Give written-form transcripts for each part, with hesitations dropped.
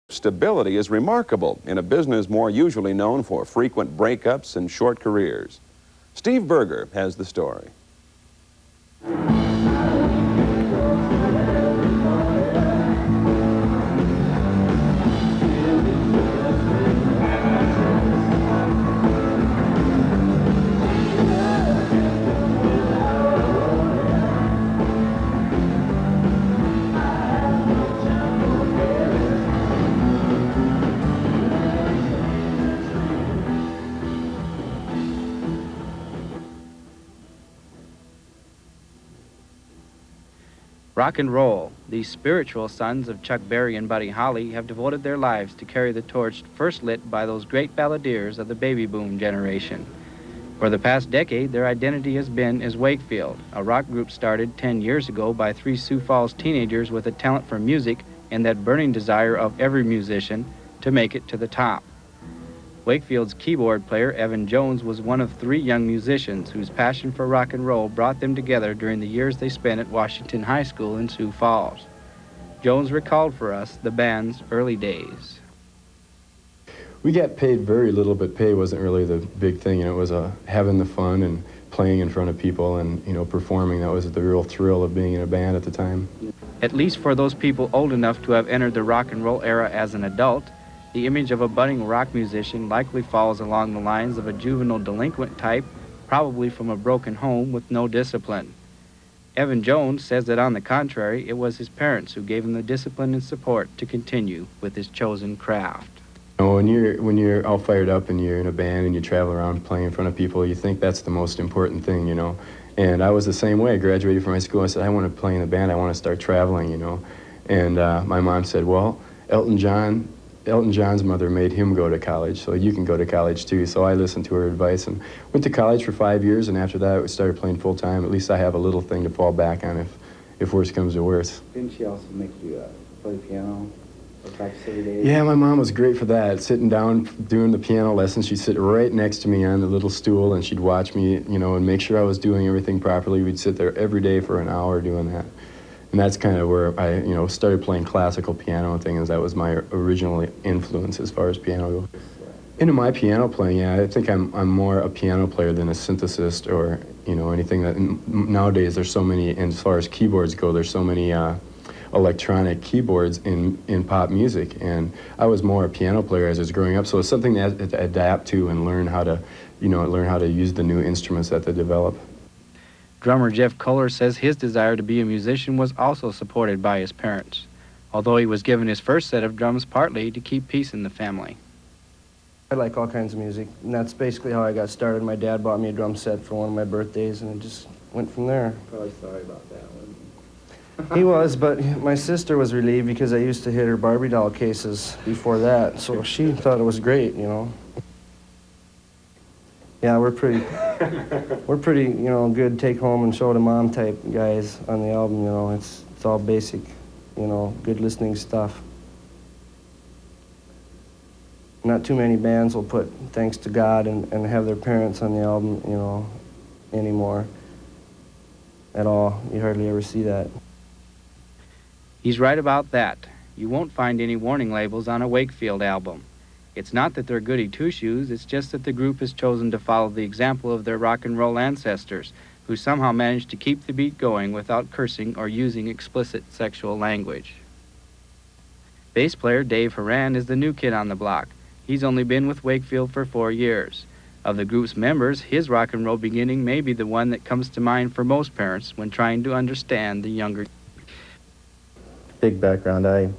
Stability is remarkable in a business more usually known for frequent breakups and short careers. Steve Berger has the story. Rock and roll, these spiritual sons of Chuck Berry and Buddy Holly have devoted their lives to carry the torch first lit by those great balladeers of the baby boom generation. For the past decade, their identity has been as Wakefield, a rock group started 10 years ago by three Sioux Falls teenagers with a talent for music and that burning desire of every musician to make it to the top. Wakefield's keyboard player, Evan Jones, was one of three young musicians whose passion for rock and roll brought them together during the years they spent at Washington High School in Sioux Falls. Jones recalled for us the band's early days. We got paid very little, but pay wasn't really the big thing. It was having the fun and playing in front of people and, performing. That was the real thrill of being in a band at the time. At least for those people old enough to have entered the rock and roll era as an adult, the image of a budding rock musician likely falls along the lines of a juvenile delinquent type, probably from a broken home with no discipline. Evan Jones says that on the contrary, it was his parents who gave him the discipline and support to continue with his chosen craft. When you're all fired up and you're in a band and you travel around playing in front of people, you think that's the most important thing, And I was the same way. I graduated from high school. I said, I want to play in a band. I want to start traveling, And my mom said, well, Elton John's mother made him go to college, so you can go to college too. So I listened to her advice and went to college for 5 years, and after that I started playing full time. At least I have a little thing to fall back on if worse comes to worse. Didn't she also make you play piano or practice every day? Yeah, my mom was great for that. Sitting down, doing the piano lessons, she'd sit right next to me on the little stool, and she'd watch me, and make sure I was doing everything properly. We'd sit there every day for an hour doing that. And that's kind of where I, started playing classical piano and things. That was my original influence as far as piano goes. Into my piano playing, yeah, I think I'm more a piano player than a synthesist or, anything that, nowadays there's so many, and as far as keyboards go, there's so many electronic keyboards in pop music. And I was more a piano player as I was growing up, so it's something that to adapt to and learn how to, learn how to use the new instruments that they develop. Drummer Jeff Kohler says his desire to be a musician was also supported by his parents, although he was given his first set of drums partly to keep peace in the family. I like all kinds of music, and that's basically how I got started. My dad bought me a drum set for one of my birthdays, and it just went from there. Probably sorry about that one. He was, but my sister was relieved because I used to hit her Barbie doll cases before that, so she thought it was great, Yeah, we're pretty, good take home and show to mom type guys on the album, It's all basic, good listening stuff. Not too many bands will put Thanks to God and have their parents on the album, anymore at all. You hardly ever see that. He's right about that. You won't find any warning labels on a Wakefield album. It's not that they're goody two-shoes, it's just that the group has chosen to follow the example of their rock and roll ancestors, who somehow managed to keep the beat going without cursing or using explicit sexual language. Bass player Dave Horan is the new kid on the block. He's only been with Wakefield for 4 years. Of the group's members, his rock and roll beginning may be the one that comes to mind for most parents when trying to understand the younger. Big background, I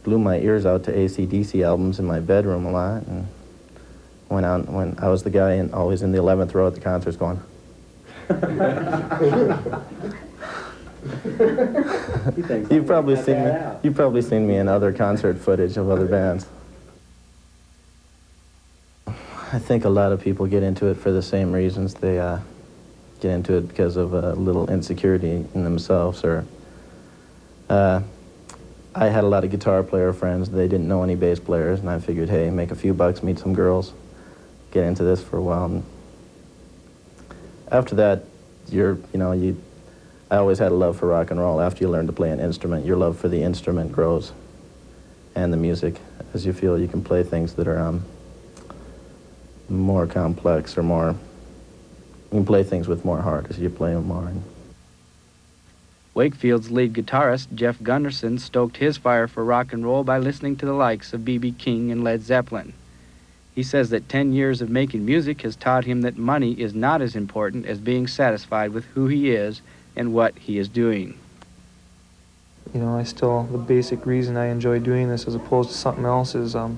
blew my ears out to AC/DC albums in my bedroom a lot, and when I was the guy always in the 11th row at the concerts going. You've probably seen me in other concert footage of other bands. I think a lot of people get into it for the same reasons. They get into it because of a little insecurity in themselves, or I had a lot of guitar player friends. They didn't know any bass players, and I figured, hey, make a few bucks, meet some girls, get into this for a while. And after that, I always had a love for rock and roll. After you learn to play an instrument, your love for the instrument grows. and the music, as you feel you can play things that are more complex or more, you can play things with more heart as you play them more. Wakefield's lead guitarist, Jeff Gunderson, stoked his fire for rock and roll by listening to the likes of B.B. King and Led Zeppelin. He says that 10 years of making music has taught him that money is not as important as being satisfied with who he is and what he is doing. You know, the basic reason I enjoy doing this as opposed to something else is, you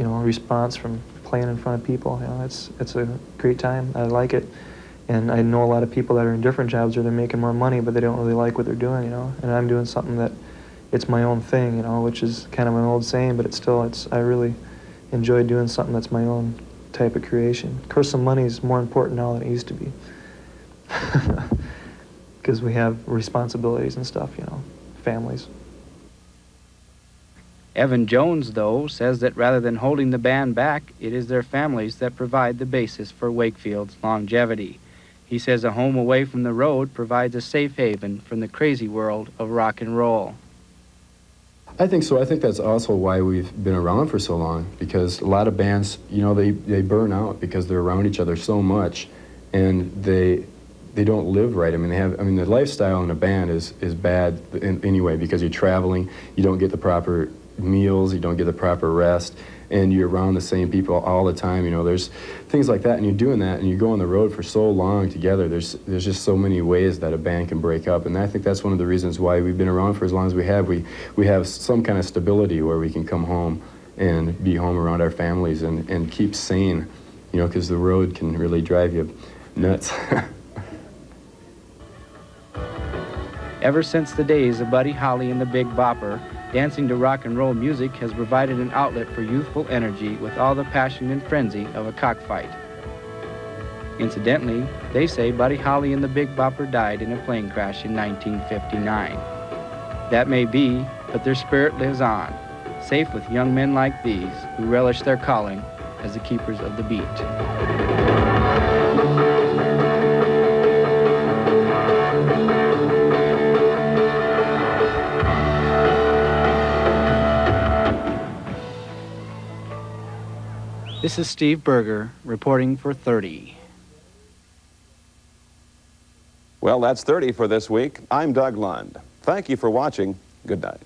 know, a response from playing in front of people. You know, it's a great time. I like it. And I know a lot of people that are in different jobs where they're making more money, but they don't really like what they're doing, you know. And I'm doing something that it's my own thing, you know, which is kind of an old saying, but I really enjoy doing something that's my own type of creation. Of course, some money is more important now than it used to be. Because we have responsibilities and stuff, you know, families. Evan Jones, though, says that rather than holding the band back, it is their families that provide the basis for Wakefield's longevity. He says a home away from the road provides a safe haven from the crazy world of rock and roll. I think so. I think that's also why we've been around for so long, because a lot of bands, you know, they burn out because they're around each other so much, and they don't live right. I mean, the lifestyle in a band is bad anyway, because you're traveling, you don't get the proper meals, you don't get the proper rest, and you're around the same people all the time. You know, there's things like that, and you're doing that, and you go on the road for so long together. There's just so many ways that a band can break up, and I think that's one of the reasons why we've been around for as long as we have. We have some kind of stability where we can come home and be home around our families and keep sane, you know, because the road can really drive you nuts. Ever since the days of Buddy Holly and the Big Bopper, dancing to rock and roll music has provided an outlet for youthful energy with all the passion and frenzy of a cockfight. Incidentally, they say Buddy Holly and the Big Bopper died in a plane crash in 1959. That may be, but their spirit lives on, safe with young men like these who relish their calling as the keepers of the beat. This is Steve Berger reporting for 30. Well, that's 30 for this week. I'm Doug Lund. Thank you for watching. Good night.